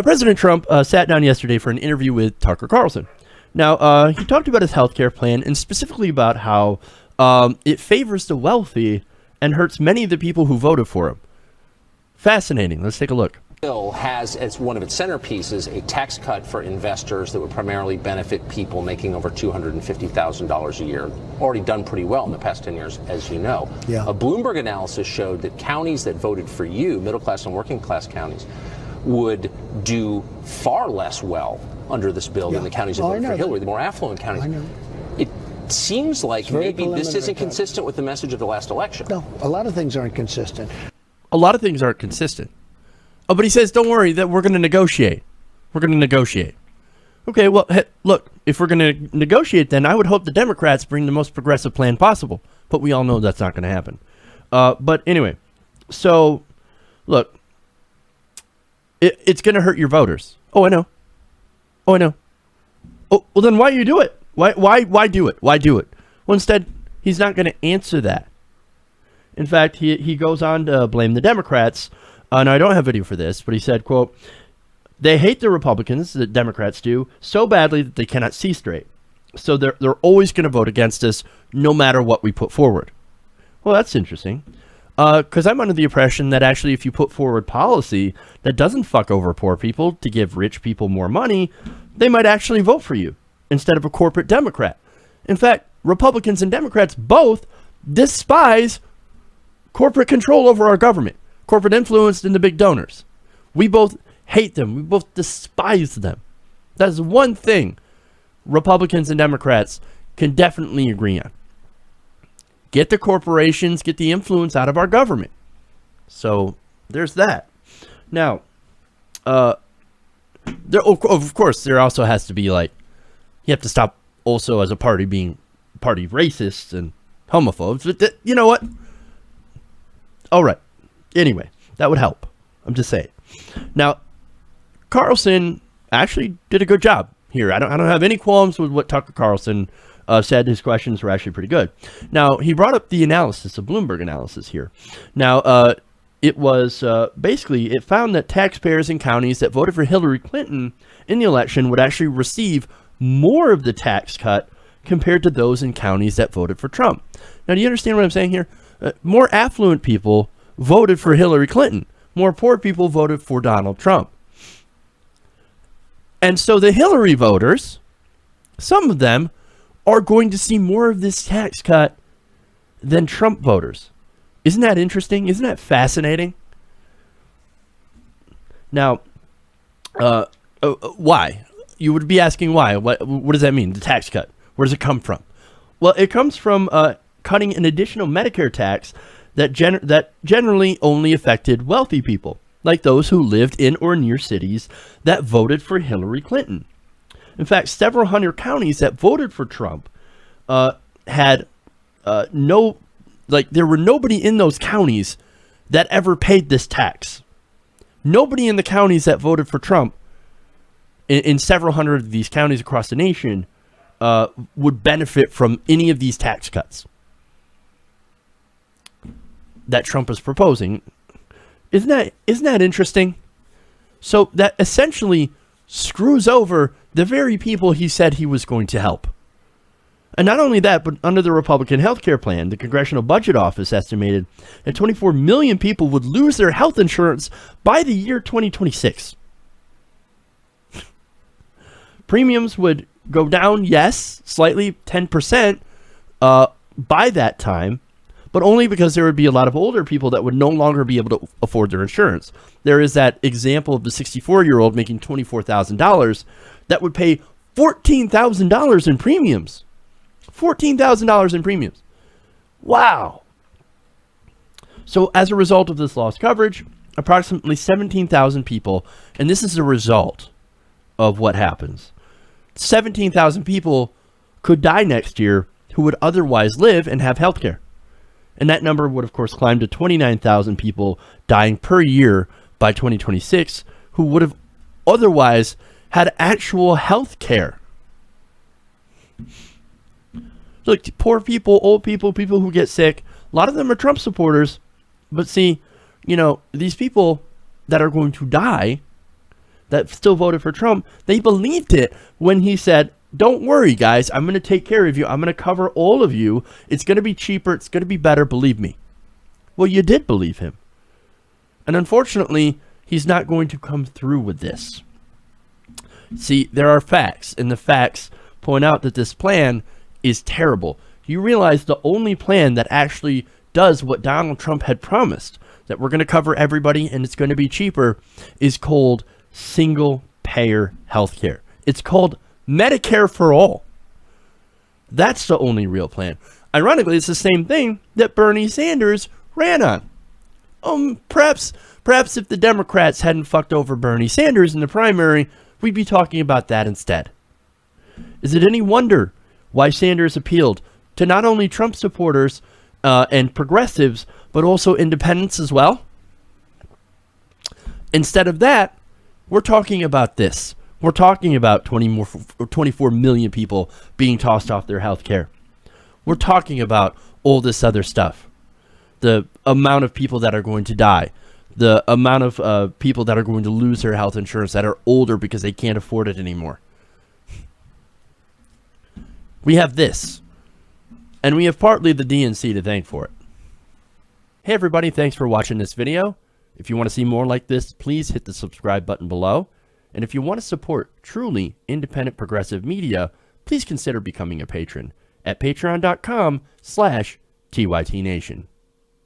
Now, President Trump sat down yesterday for an interview with Tucker Carlson. Now, he talked about his health care plan and specifically about how it favors the wealthy and hurts many of the people who voted for him. Fascinating. Let's take a look. Bill has as one of its centerpieces a tax cut for investors that would primarily benefit people making over $250,000 a year. Already done pretty well in the past 10 years, as you know. Yeah. A Bloomberg analysis showed that counties that voted for you, middle class and working class counties, would do far less well under this bill than the counties that voted for Hillary, the more affluent counties. I know. It seems like maybe this isn't consistent with the message of the last election. No, a lot of things aren't consistent. A lot of things aren't consistent. Oh, but he says, don't worry, that we're going to negotiate. We're going to negotiate. Okay, well, hey, look, if we're going to negotiate, then I would hope the Democrats bring the most progressive plan possible. But we all know that's not going to happen. But anyway, so, look, it's going to hurt your voters. Oh, I know. Oh, I know. Oh, well, then why you do it? Why do it? Why do it? Well, instead, he's not going to answer that. In fact, he goes on to blame the Democrats. And I don't have video for this, but he said, quote, they hate the Republicans, the Democrats do, so badly that they cannot see straight. So they're always going to vote against us no matter what we put forward. Well, that's interesting. Because I'm under the impression that actually if you put forward policy that doesn't fuck over poor people to give rich people more money, they might actually vote for you instead of a corporate Democrat. In fact, Republicans and Democrats both despise corporate control over our government. Corporate influence and the big donors. We both hate them. We both despise them. That's one thing Republicans and Democrats can definitely agree on. Get the corporations, get the influence out of our government. So there's that. Now, of course, there also has to be like, you have to stop also as a party being party racists and homophobes. But you know what? All right. Anyway, that would help. I'm just saying. Now, Carlson actually did a good job here. I don't have any qualms with what Tucker Carlson said. His questions were actually pretty good. Now, he brought up the analysis, the Bloomberg analysis here. Now, it was basically, it found that taxpayers in counties that voted for Hillary Clinton in the election would actually receive more of the tax cut compared to those in counties that voted for Trump. Now, do you understand what I'm saying here? More affluent people voted for Hillary Clinton. More poor people voted for Donald Trump. And so the Hillary voters, some of them, are going to see more of this tax cut than Trump voters. Isn't that interesting? Isn't that fascinating? Now, why? You would be asking why. What does that mean, the tax cut? Where does it come from? Well, it comes from cutting an additional Medicare tax that generally only affected wealthy people, like those who lived in or near cities that voted for Hillary Clinton. In fact, several hundred counties that voted for Trump had there were nobody in those counties that ever paid this tax. Nobody in the counties that voted for Trump, in several hundred of these counties across the nation, would benefit from any of these tax cuts that Trump is proposing. Isn't that interesting? So that essentially screws over the very people he said he was going to help. And not only that, but under the Republican health care plan, the Congressional Budget Office estimated that 24 million people would lose their health insurance by the year 2026. Premiums would go down, yes, slightly, 10% by that time, but only because there would be a lot of older people that would no longer be able to afford their insurance. There is that example of the 64-year-old making $24,000 that would pay $14,000 in premiums. $14,000 in premiums. Wow. So as a result of this lost coverage, approximately 17,000 people, and this is a result of what happens, 17,000 people could die next year who would otherwise live and have health care. And that number would, of course, climb to 29,000 people dying per year by 2026 who would have otherwise had actual health care. Look, poor people, old people, people who get sick, a lot of them are Trump supporters. But see, these people that are going to die, that still voted for Trump, they believed it when he said, don't worry, guys, I'm going to take care of you. I'm going to cover all of you. It's going to be cheaper. It's going to be better. Believe me. Well, you did believe him. And unfortunately, he's not going to come through with this. See, there are facts, and the facts point out that this plan is terrible. You realize the only plan that actually does what Donald Trump had promised, that we're going to cover everybody and it's going to be cheaper, is called single-payer healthcare. It's called Medicare for all. That's the only real plan. Ironically, it's the same thing that Bernie Sanders ran on. Perhaps if the Democrats hadn't fucked over Bernie Sanders in the primary, we'd be talking about that instead. Is it any wonder why Sanders appealed to not only Trump supporters and progressives, but also independents as well? Instead of that, we're talking about this. We're talking about 24 million people being tossed off their health care. We're talking about all this other stuff. The amount of people that are going to die. The amount of people that are going to lose their health insurance that are older because they can't afford it anymore. We have this. And we have partly the DNC to thank for it. Hey everybody, thanks for watching this video. If you want to see more like this, please hit the subscribe button below. And if you want to support truly independent progressive media, please consider becoming a patron at patreon.com/TYTNation.